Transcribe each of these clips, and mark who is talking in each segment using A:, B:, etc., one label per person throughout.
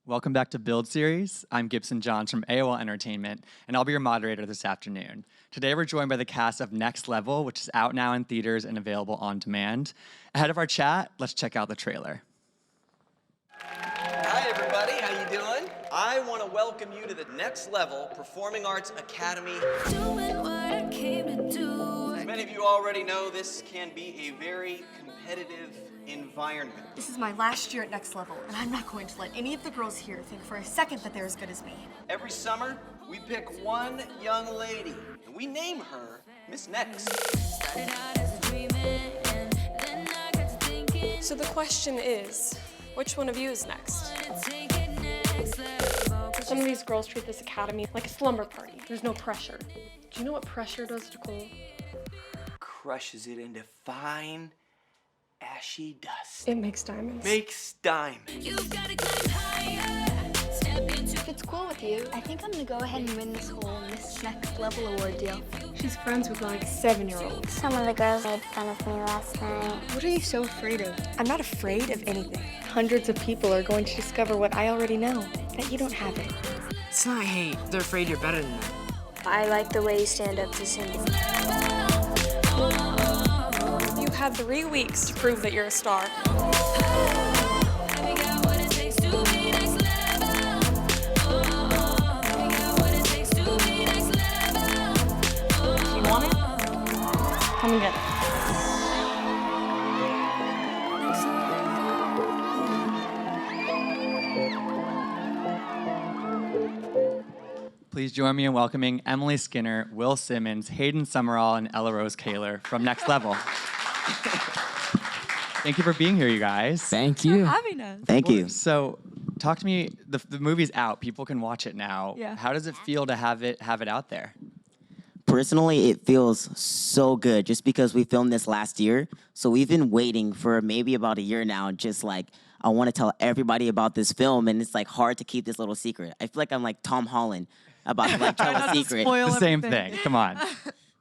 A: Welcome back to Build Series. I'm Gibson Johns from AOL Entertainment, and I'll be your moderator this afternoon. Today we're joined by the cast of Next Level, which is out now in theaters and available on demand. Ahead of our chat, let's check out the trailer.
B: Hi everybody, how you doing? I want to welcome you to the Next Level Performing Arts Academy.
C: Doing what I came to do.
B: As many of you already know, this can be a very competitive environment.
D: This is my last year at Next Level, and I'm not going to let any of the girls here think for a second that they're as good as me.
B: Every summer, we pick one young lady, and we name her Miss Next.
C: Started out as a dreaming, and then I got to thinking.
E: So the question is, which one of you is next?
C: Take it next level.
E: Some of these girls treat this academy like a slumber party. There's no pressure. Do you know what pressure does to coal?
B: Crushes it into fine, ashy dust.
E: It makes diamonds.
B: Makes diamond.
C: You've got to climb higher. Step into.
F: If it's cool with you, I think I'm gonna go ahead and win this whole Miss Next Level award deal.
E: She's friends with like 7-year-olds.
G: Some of the girls made fun of me last night.
F: What are you so afraid of?
E: I'm not afraid of anything. Hundreds of people are going to discover what I already know, that you don't have it.
H: It's not hate. They're afraid you're better than them.
G: I like the way you stand up to Cindy.
E: You have 3 weeks to prove that you're a star.
C: We got what it takes to be next level. We got what it takes to be next level.
E: You want it? Come and get it.
A: Please join me in welcoming Emily Skinner, Will Simmons, Hayden Summerall, and Ellarose Kaylor from Next Level. Thank you for being here, you guys.
H: Thank you.
D: Having us.
I: Thank you.
A: So, talk to me. The movie's out. People can watch it now.
D: Yeah.
A: How does it feel to have it out there?
I: Personally, it feels so good just because we filmed this last year. So we've been waiting for maybe about a year now. Just like, I want to tell everybody about this film, and it's like hard to keep this little secret. I feel like I'm like Tom Holland about to like tell a secret.
A: The same thing. Come on.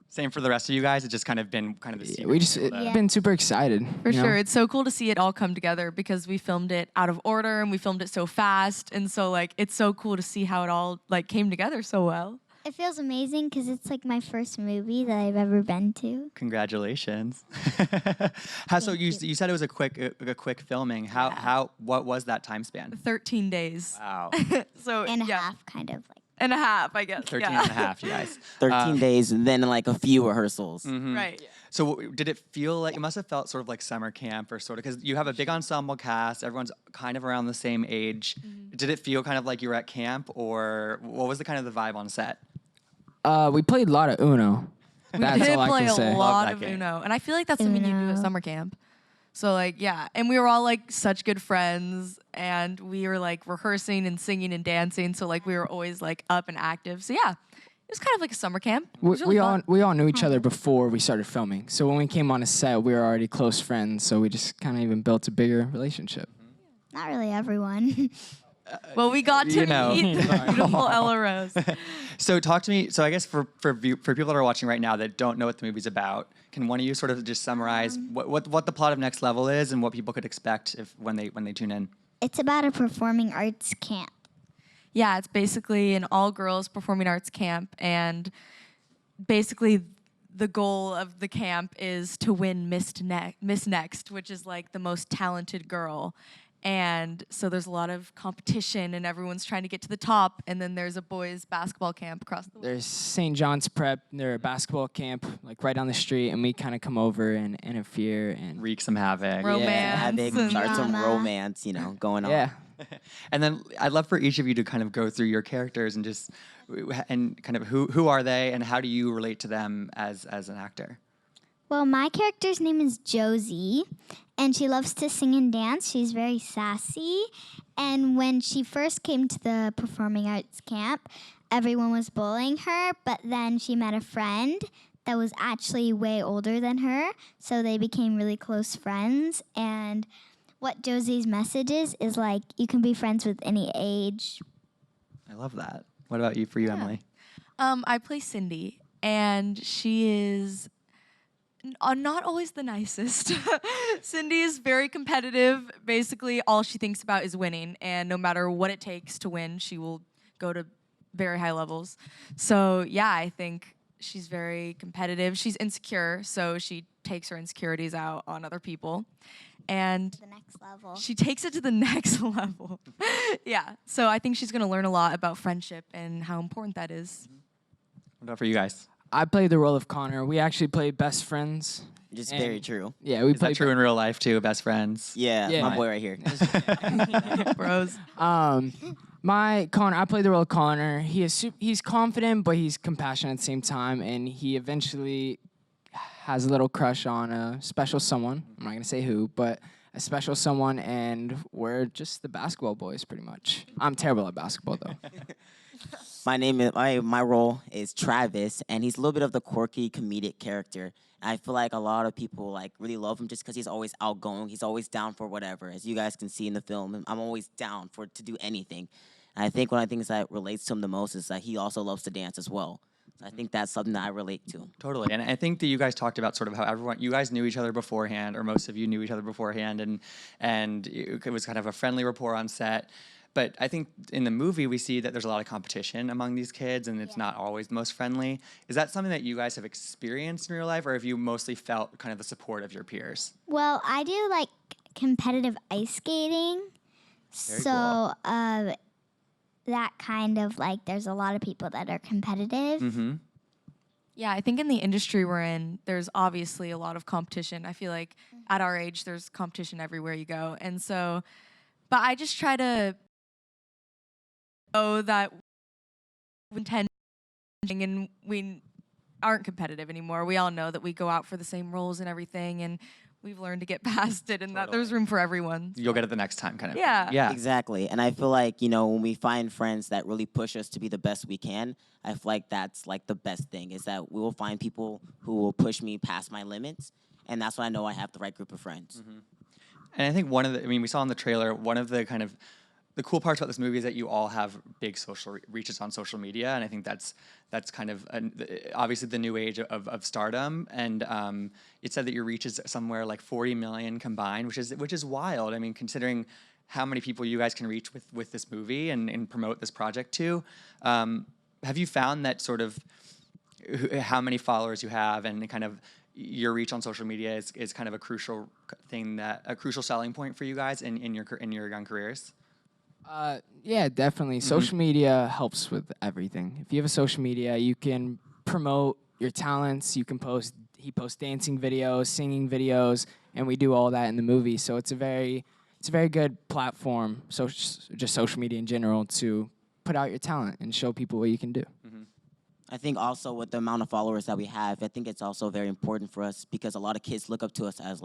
A: Same for the rest of you guys. It's just kind of been the secret.
H: We just been super excited.
J: For
H: you know?
J: sure. It's so cool to see it all come together because we filmed it out of order and we filmed it so fast. And so like it's so cool to see how it all like came together so well.
G: It feels amazing because it's like my first movie that I've ever been to.
A: Congratulations. So you said it was a quick filming. What was that time span?
J: 13 days.
A: Wow.
J: So
G: And a
J: yeah.
G: half, kind of like.
J: And a half, I guess.
A: 13
J: yeah.
A: and a half, you guys.
I: 13 days and then like a few rehearsals.
J: Right.
A: So did it feel like, it must have felt sort of like summer camp or sort of, because you have a big ensemble cast, everyone's kind of around the same age. Did it feel kind of like you were at camp, or what was the kind of the vibe on set?
H: We played a lot of Uno. That's
J: We did
H: all I
J: play
H: can
J: a
H: say.
J: lot
A: Love that
J: of
A: game.
J: Uno. And I feel like that's something you do at summer camp. So like, yeah. And we were all like such good friends and we were like rehearsing and singing and dancing. So like we were always like up and active. So yeah, it was kind of like a summer camp. It was really fun.
H: We all knew each other before we started filming. So when we came on a set, we were already close friends. So we just kind of even built a bigger relationship.
G: Not really everyone.
J: Well, we got to meet beautiful Ellarose.
A: So talk to me, so I guess for people that are watching right now that don't know what the movie's about, can one of you sort of just summarize what the plot of Next Level is and what people could expect when they tune in?
G: It's about a performing arts camp.
J: Yeah, it's basically an all-girls performing arts camp, and basically the goal of the camp is to win Miss Next, which is like the most talented girl. And so there's a lot of competition and everyone's trying to get to the top. And then there's a boys basketball camp across the way.
H: There's St. John's Prep. They're a basketball camp like right down the street, and we kind of come over and interfere and
A: Wreak some havoc.
J: Romance.
I: Havoc,
J: and
I: start some
G: drama.
I: romance, going on.
H: yeah.
A: And then I'd love for each of you to kind of go through your characters and just, and kind of who are they and how do you relate to them as an actor?
G: Well, my character's name is Josie, and she loves to sing and dance. She's very sassy. And when she first came to the performing arts camp, everyone was bullying her, but then she met a friend that was actually way older than her, so they became really close friends. And what Josie's message is like, you can be friends with any age.
A: I love that. What about you, Emily?
J: I play Cindy, and she is not always the nicest. Cindy is very competitive. Basically, all she thinks about is winning, and no matter what it takes to win, she will go to very high levels. So yeah, I think she's very competitive. She's insecure, so she takes her insecurities out on other people. And
G: The next level.
J: she takes it to the next level. Yeah, so I think she's gonna learn a lot about friendship and how important that is.
A: What about for you guys?
H: I played the role of Connor. We actually played best friends.
I: Just
H: And-
I: very true.
H: Yeah, we
A: Is that
H: played
A: true in real life too? Best friends.
I: Yeah,
H: Yeah.
I: my boy right here.
J: Bros.
H: My Connor, I played the role of Connor. He's confident, but he's compassionate at the same time, and he eventually has a little crush on a special someone. I'm not gonna say who, but a special someone, and we're just the basketball boys, pretty much. I'm terrible at basketball, though.
I: My role is Travis, and he's a little bit of the quirky comedic character. I feel like a lot of people like really love him just because he's always outgoing. He's always down for whatever. As you guys can see in the film, I'm always down to do anything. And I think one of the things that relates to him the most is that he also loves to dance as well. So I think that's something that I relate to.
A: Totally. And I think that you guys talked about sort of how you guys knew each other beforehand, or most of you knew each other beforehand, and it was kind of a friendly rapport on set. But I think in the movie, we see that there's a lot of competition among these kids, and it's not always the most friendly. Is that something that you guys have experienced in real life, or have you mostly felt kind of the support of your peers?
G: Well, I do like competitive ice skating.
A: Very
G: So that kind of like there's a lot of people that are competitive.
A: Mm-hmm.
J: Yeah, I think in the industry we're in, there's obviously a lot of competition. I feel like at our age, there's competition everywhere you go. And so, but I just try to know that we intend and we aren't competitive anymore. We all know that we go out for the same roles and everything, and we've learned to get past it, and that there's room for everyone.
A: You'll get it the next time, kind of.
J: Yeah.
A: Yeah.
I: Exactly. And I feel like, when we find friends that really push us to be the best we can, I feel like that's like the best thing is that we will find people who will push me past my limits. And that's when I know I have the right group of friends.
A: Mm-hmm. And I think we saw in the trailer, one of the kind of the cool parts about this movie is that you all have big social reaches on social media, and I think that's kind of obviously the new age of stardom. And it said that your reach is somewhere like 40 million combined, which is wild. I mean, considering how many people you guys can reach with this movie and promote this project to. Have you found that sort of how many followers you have and kind of your reach on social media is kind of a crucial thing, a crucial selling point for you guys in your young careers?
H: Yeah, definitely. Social media helps with everything. If you have a social media, you can promote your talents. He posts dancing videos, singing videos, and we do all that in the movie. So it's a very good platform, just social media in general, to put out your talent and show people what you can do.
A: Mm-hmm.
I: I think also with the amount of followers that we have, I think it's also very important for us because a lot of kids look up to us as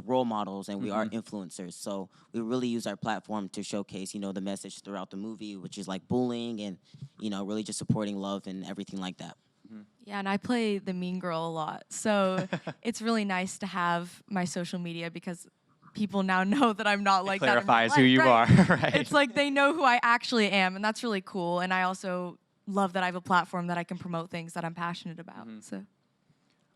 I: role models, and we are influencers. So we really use our platform to showcase, the message throughout the movie, which is like bullying and, really just supporting love and everything like that.
J: Yeah, and I play the mean girl a lot. So it's really nice to have my social media because people now know that I'm not like that.
A: Clarifies who you are, right?
J: It's like they know who I actually am, and that's really cool. And I also love that I have a platform that I can promote things that I'm passionate about. So,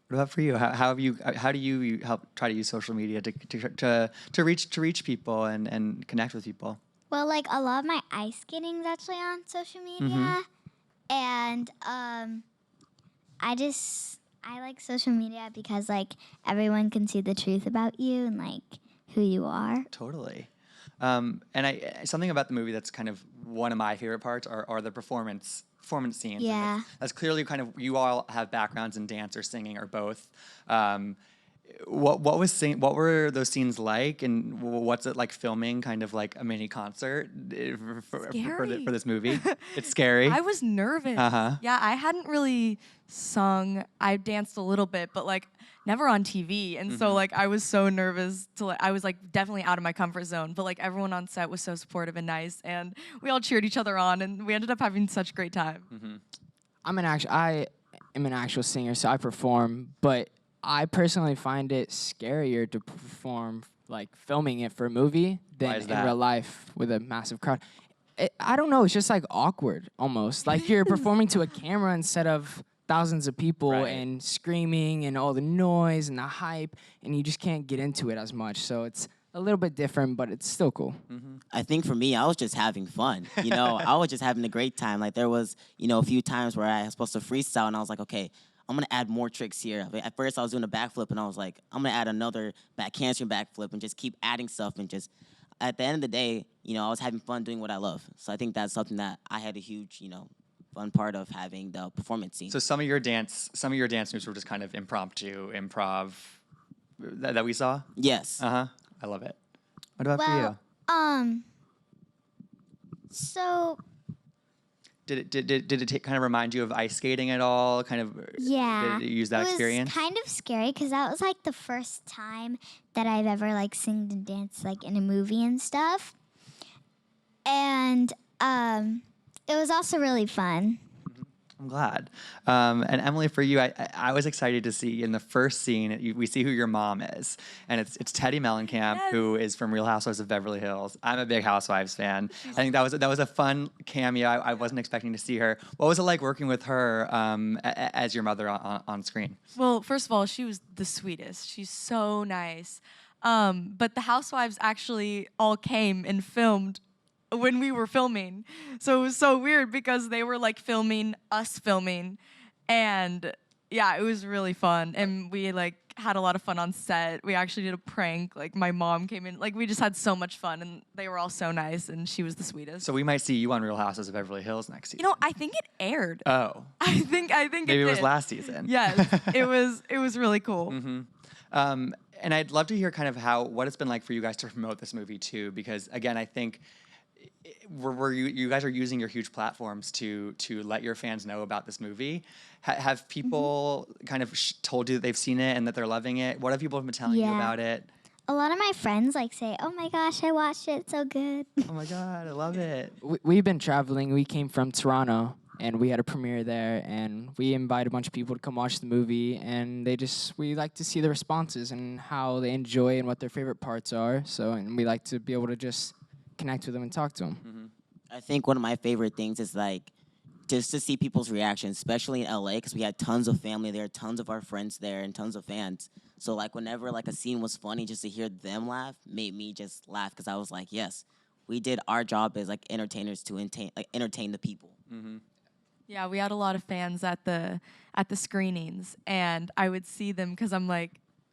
A: what about for you? How do you help try to use social media to reach people and connect with people?
G: Well, like a lot of my ice skating is actually on social media, and I like social media because like everyone can see the truth about you and like who you are.
A: Totally. And something about the movie that's kind of one of my favorite parts are the performance scenes.
G: Yeah.
A: And that's clearly kind of, you all have backgrounds in dance or singing or both. What were those scenes like, and what's it like filming kind of like a mini concert for this movie? It's scary.
J: I was nervous. Yeah, I hadn't really sung. I danced a little bit, but like never on TV. And so like I was so nervous I was like definitely out of my comfort zone, but like everyone on set was so supportive and nice, and we all cheered each other on, and we ended up having such a great time.
H: I am an actual singer, so I perform, but I personally find it scarier to perform, like filming it for a movie, than in real life with a massive crowd. I don't know, it's just like awkward almost. Like you're performing to a camera instead of thousands of people
A: Right.
H: and screaming and all the noise and the hype, and you just can't get into it as much. So it's a little bit different, but it's still cool.
I: I think for me, I was just having fun. I was just having a great time. Like there was, a few times where I was supposed to freestyle, and I was like, okay, I'm gonna add more tricks here. At first, I was doing a backflip, and I was like, I'm gonna add another handspring backflip, and just keep adding stuff, and just at the end of the day, I was having fun doing what I love. So I think that's something that I had a huge, fun part of having the performance scene.
A: So some of your dance moves were just kind of improv that we saw.
I: Yes.
A: I love it. What about for you?
G: So
A: Did it kind of remind you of ice skating at all? Kind of.
G: yeah,
A: Did you use that experience?
G: It was kind of scary because that was like the first time that I've ever like sung and danced like in a movie and stuff, and it was also really fun.
A: I'm glad. And Emily, for you, I was excited to see in the first scene, we see who your mom is. And it's Teddy Mellencamp, who is from Real Housewives of Beverly Hills. I'm a big Housewives fan. I think that was a fun cameo. I wasn't expecting to see her. What was it like working with her as your mother on screen?
J: Well, first of all, she was the sweetest. She's so nice. But the housewives actually all came and filmed when we were filming. So it was so weird because they were like filming us filming. And yeah, it was really fun. And we like had a lot of fun on set. We actually did a prank. Like my mom came in. Like we just had so much fun, and they were all so nice, and she was the sweetest.
A: So we might see you on Real Housewives of Beverly Hills next season.
J: I think it aired.
A: Oh.
J: I think
A: Maybe it was
J: did.
A: last season.
J: Yes, it was really cool.
A: And I'd love to hear kind of what it's been like for you guys to promote this movie too, because again, I think you guys are using your huge platforms to let your fans know about this movie. Have people kind of told you that they've seen it and that they're loving it? What have people been telling you about it?
G: A lot of my friends like say, "Oh my gosh, I watched it, it's so good."
A: Oh my God, I love it.
H: We've been traveling. We came from Toronto, and we had a premiere there, and we invited a bunch of people to come watch the movie, and we like to see the responses and how they enjoy and what their favorite parts are. And we like to be able to just connect with them and talk to them.
I: I think one of my favorite things is like just to see people's reactions, especially in LA, because we had tons of family there, tons of our friends there, and tons of fans. So like whenever like a scene was funny, just to hear them laugh made me just laugh, because I was like, yes, we did our job as like entertainers to entertain the people.
J: Yeah, we had a lot of fans at the screenings, and I would see them because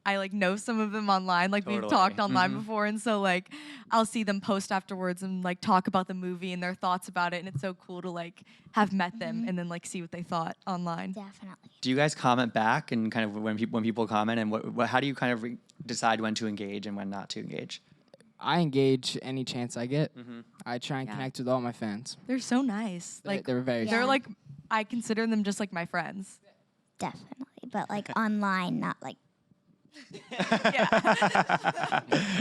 J: I know some of them online. Like we've talked online before, and so like I'll see them post afterwards and like talk about the movie and their thoughts about it, and it's so cool to like have met them and then like see what they thought online.
G: Definitely.
A: Do you guys comment back, and kind of when people comment, and how do you kind of decide when to engage and when not to engage?
H: I engage any chance I get. I try and connect with all my fans.
J: They're so nice. Like
H: they're very.
J: They're like, I consider them just like my friends.
G: Definitely, but like online, not like.
A: Is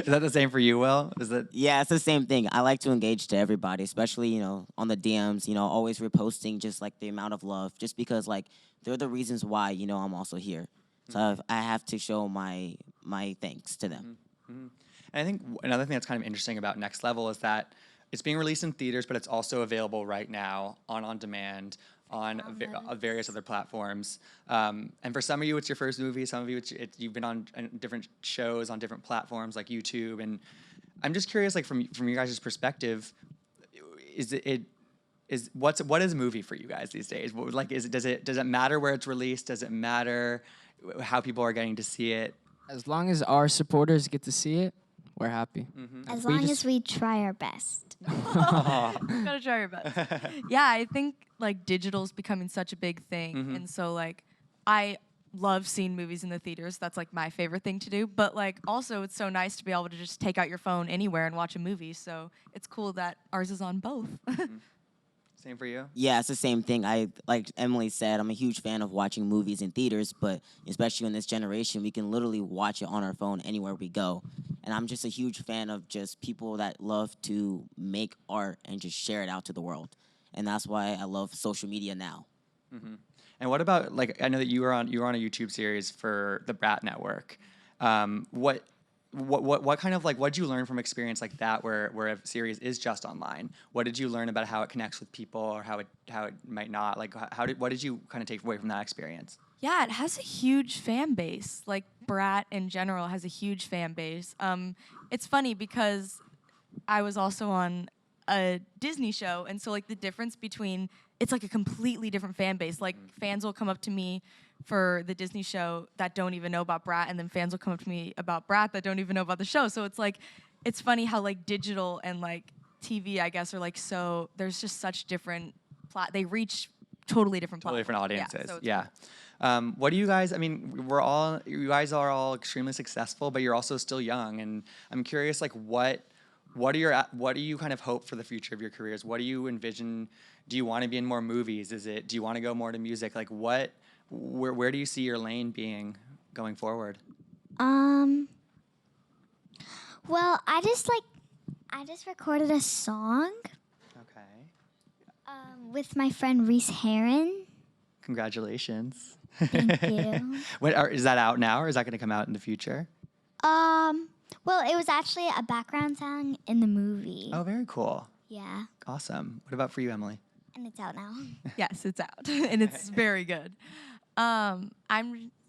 A: that the same for you, Will?
I: Yeah, it's the same thing. I like to engage to everybody, especially, on the DMs, always reposting just like the amount of love, just because like they're the reasons why, I'm also here. So I have to show my thanks to them.
A: And I think another thing that's kind of interesting about Next Level is that it's being released in theaters, but it's also available right now on demand, on various other platforms. And for some of you, it's your first movie. Some of you, you've been on different shows on different platforms like YouTube. And I'm just curious, like from your guys' perspective, what is a movie for you guys these days? Like, does it matter where it's released? Does it matter how people are getting to see it?
H: As long as our supporters get to see it, we're happy.
G: As long as we try our best.
J: Gotta try your best. Yeah, I think like digital's becoming such a big thing, and so like I love seeing movies in the theaters. That's like my favorite thing to do. But like also, it's so nice to be able to just take out your phone anywhere and watch a movie. So it's cool that ours is on both.
A: Same for you?
I: Yeah, it's the same thing. Like Emily said, I'm a huge fan of watching movies in theaters, but especially in this generation, we can literally watch it on our phone anywhere we go. And I'm just a huge fan of just people that love to make art and just share it out to the world. And that's why I love social media now.
A: And what about, like, I know that you were on a YouTube series for the Brat Network. what kind of like what did you learn from experience like that where a series is just online? What did you learn about how it connects with people or how it might not? Like what did you kind of take away from that experience?
J: Yeah, it has a huge fan base. Like Brat in general has a huge fan base. It's funny because I was also on a Disney show, and so like the difference between it's like a completely different fan base. Like fans will come up to me for the Disney show that don't even know about Brat, and then fans will come up to me about Brat that don't even know about the show. So it's like it's funny how like digital and like TV, I guess, are like so there's just such different they reach totally different
A: Totally different audiences.
J: So it's
A: Yeah.
J: cool.
A: What do you guys? I mean, you guys are all extremely successful, but you're also still young, and I'm curious, like, what do you kind of hope for the future of your careers? What do you envision? Do you want to be in more movies? Do you want to go more to music? Like, where do you see your lane being going forward?
G: Well, I just recorded a song
A: Okay.
G: with my friend Reese Heron.
A: Congratulations.
G: Thank you.
A: Is that out now, or is that going to come out in the future?
G: Well, it was actually a background song in the movie.
A: Oh, very cool.
G: Yeah,
A: Awesome. What about for you, Emily?
G: and it's out now.
J: Yes, it's out, and it's very good. I'm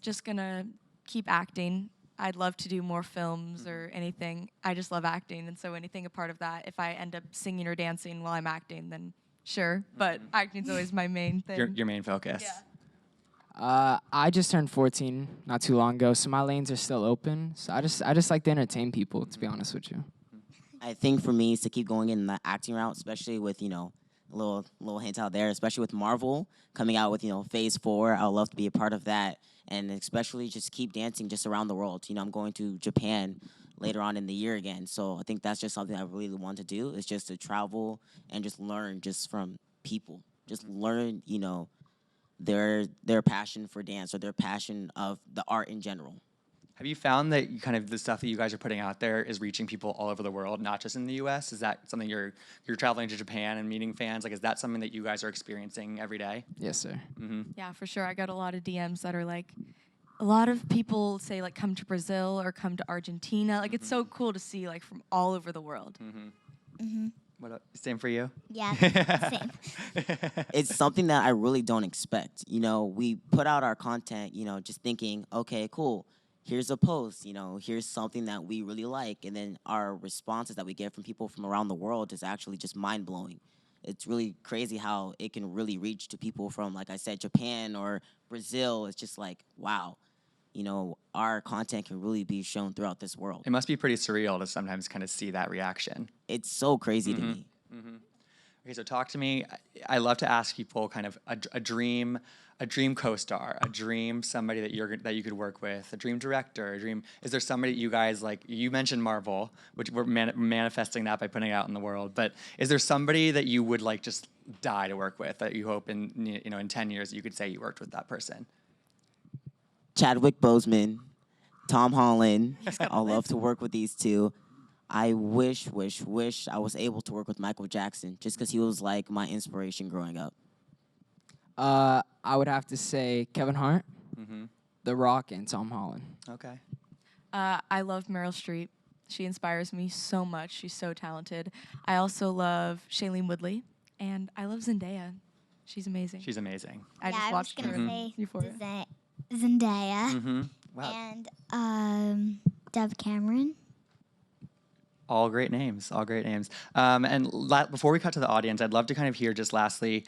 J: just gonna keep acting. I'd love to do more films or anything. I just love acting, and so anything a part of that. If I end up singing or dancing while I'm acting, then sure. But acting's always my main thing.
A: Your main focus.
J: Yeah.
H: I just turned 14 not too long ago, so my lanes are still open. So I just like to entertain people, to be honest with you.
I: I think for me is to keep going in the acting route, especially with, a little hint out there, especially with Marvel coming out with, Phase 4. I would love to be a part of that, and especially just keep dancing just around the world. I'm going to Japan later on in the year again, so I think that's just something I really want to do, is just to travel and just learn just from people. Just learn, their passion for dance or their passion of the art in general.
A: Have you found that the stuff that you guys are putting out there is reaching people all over the world, not just in the U.S.? Is that something you're traveling to Japan and meeting fans? Like, is that something that you guys are experiencing every day?
H: Yes, sir.
A: Mm-hmm.
J: Yeah, for sure. I got a lot of DMs that are like, a lot of people say like come to Brazil or come to Argentina. Like it's so cool to see like from all over the world.
A: Same for you?
G: Yeah, same.
I: It's something that I really don't expect. We put out our content, just thinking, okay, cool. Here's a post, here's something that we really like. And then our responses that we get from people from around the world is actually just mind-blowing. It's really crazy how it can really reach to people from, like I said, Japan or Brazil. It's just like, wow, our content can really be shown throughout this world.
A: It must be pretty surreal to sometimes kind of see that reaction.
I: It's so crazy to me.
A: Okay, so talk to me. I love to ask people kind of a dream co-star, a dream somebody that you could work with, a dream director, a dream. Is there somebody you guys like? You mentioned Marvel, which we're manifesting that by putting it out in the world. But is there somebody that you would like just die to work with that you hope in 10 years you could say you worked with that person?
I: Chadwick Boseman, Tom Holland. I love to work with these two. I wish I was able to work with Michael Jackson just because he was like my inspiration growing up.
H: I would have to say Kevin Hart, The Rock, and Tom Holland.
A: Okay.
J: I love Meryl Streep. She inspires me so much. She's so talented. I also love Shailene Woodley, and I love Zendaya. She's amazing.
A: She's amazing.
J: I just watched
G: I was
J: her
G: gonna
J: in
G: say
J: Euphoria.
G: Zendaya
A: Wow.
G: and Dove Cameron.
A: All great names. Before we cut to the audience, I'd love to kind of hear just lastly,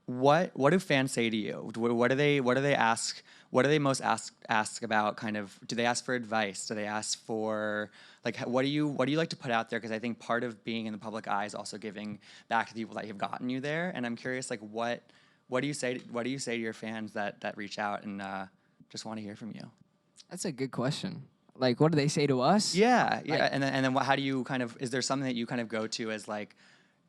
A: what do fans say to you? What do they ask? What do they most ask about? Kind of, do they ask for advice? Do they ask for like what do you like to put out there? Because I think part of being in the public eye is also giving back to the people that have gotten you there. And I'm curious, like what do you say to your fans that reach out and just want to hear from you?
H: That's a good question. Like, what do they say to us?
A: Yeah.
H: Like,
A: and then how do you kind of, is there something that you kind of go to as like,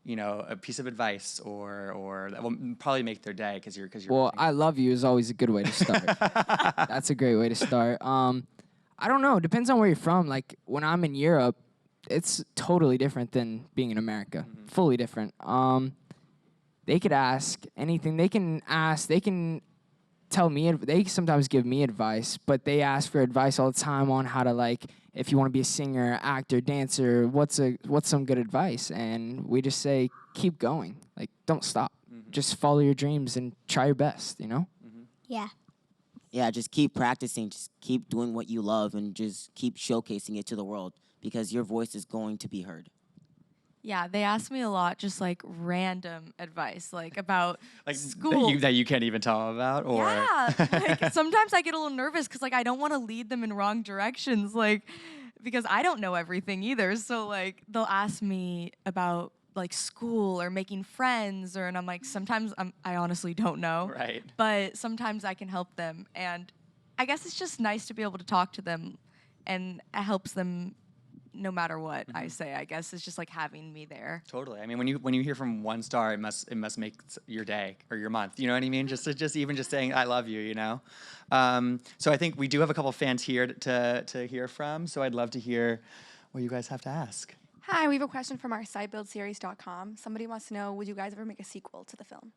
A: a piece of advice or that will probably make their day because you're.
H: Well, I love you is always a good way to start. That's a great way to start. I don't know. Depends on where you're from. Like when I'm in Europe, it's totally different than being in America. Fully different. They could ask anything. They can tell me. They sometimes give me advice, but they ask for advice all the time on how to like if you want to be a singer, actor, dancer, what's some good advice? And we just say, keep going. Like, don't stop. Just follow your dreams and try your best, you know?
G: Yeah.
I: Yeah, just keep practicing. Just keep doing what you love and just keep showcasing it to the world because your voice is going to be heard.
J: Yeah, they ask me a lot, just like random advice, like about
A: Like
J: school.
A: that you can't even tell them about, or
J: Yeah, like sometimes I get a little nervous because like I don't want to lead them in wrong directions, like because I don't know everything either. So like they'll ask me about like school or making friends, and I'm like sometimes I honestly don't know,
A: Right.
J: But sometimes I can help them, and I guess it's just nice to be able to talk to them, and it helps them. No matter what I say, I guess it's just like having me there.
A: Totally. I mean, when you hear from one star, it must make your day or your month. You know what I mean? Just even saying I love you. You know. So I think we do have a couple fans here to hear from. So I'd love to hear what you guys have to ask.
E: Hi, we have a question from our sitebuildseries.com. Somebody wants to know, would you guys ever make a sequel to the film?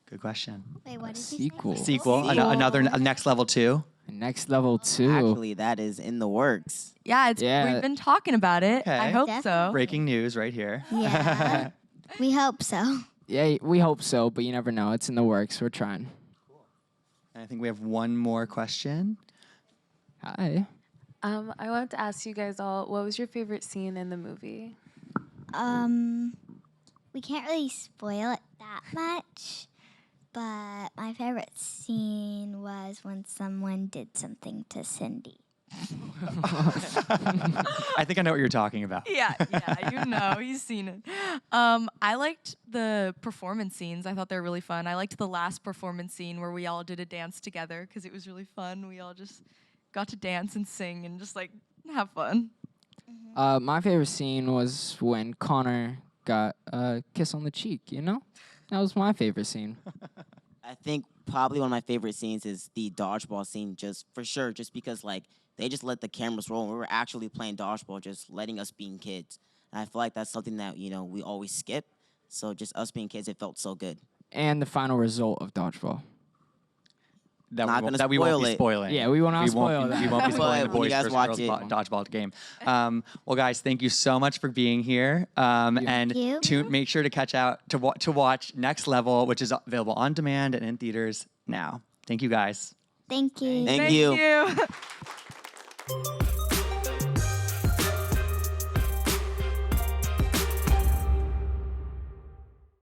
A: Good question.
G: Wait, what did you
H: Sequel.
G: say?
A: Sequel. Another Next Level 2.
H: Next Level 2.
I: Actually, that is in the works.
J: Yeah,
H: Yeah.
J: we've been talking about it.
A: Okay.
J: I hope so.
G: Definitely.
A: Breaking news right here.
G: Yeah. We hope so.
H: Yeah, we hope so, but you never know. It's in the works. We're trying.
A: And I think we have one more question.
H: Hi.
K: I wanted to ask you guys all, what was your favorite scene in the movie?
G: We can't really spoil it that much, but my favorite scene was when someone did something to Cindy.
A: I think I know what you're talking about.
J: Yeah, you know, he's seen it. I liked the performance scenes. I thought they were really fun. I liked the last performance scene where we all did a dance together because it was really fun. We all just got to dance and sing and just like have fun.
H: My favorite scene was when Connor got a kiss on the cheek, you know? That was my favorite scene.
I: I think probably one of my favorite scenes is the dodgeball scene, just because like they just let the cameras roll and we were actually playing dodgeball, just letting us being kids. And I feel like that's something that, you know, we always skip. So just us being kids, it felt so good.
H: And the final result of dodgeball.
A: That
I: Not
A: we won't,
I: gonna
A: that we won't
I: spoil
A: be
I: it.
A: spoiling.
H: Yeah, we will not spoil that.
A: We won't be spoiling the
I: When you
A: boys
I: guys
A: versus
I: watch
A: girls
I: it.
A: dodgeball game. Well, guys, thank you so much for being here. And
G: you.
A: make sure to catch out to watch Next Level, which is available on demand and in theaters now. Thank you, guys.
G: Thank you.
I: Thank you.
J: you.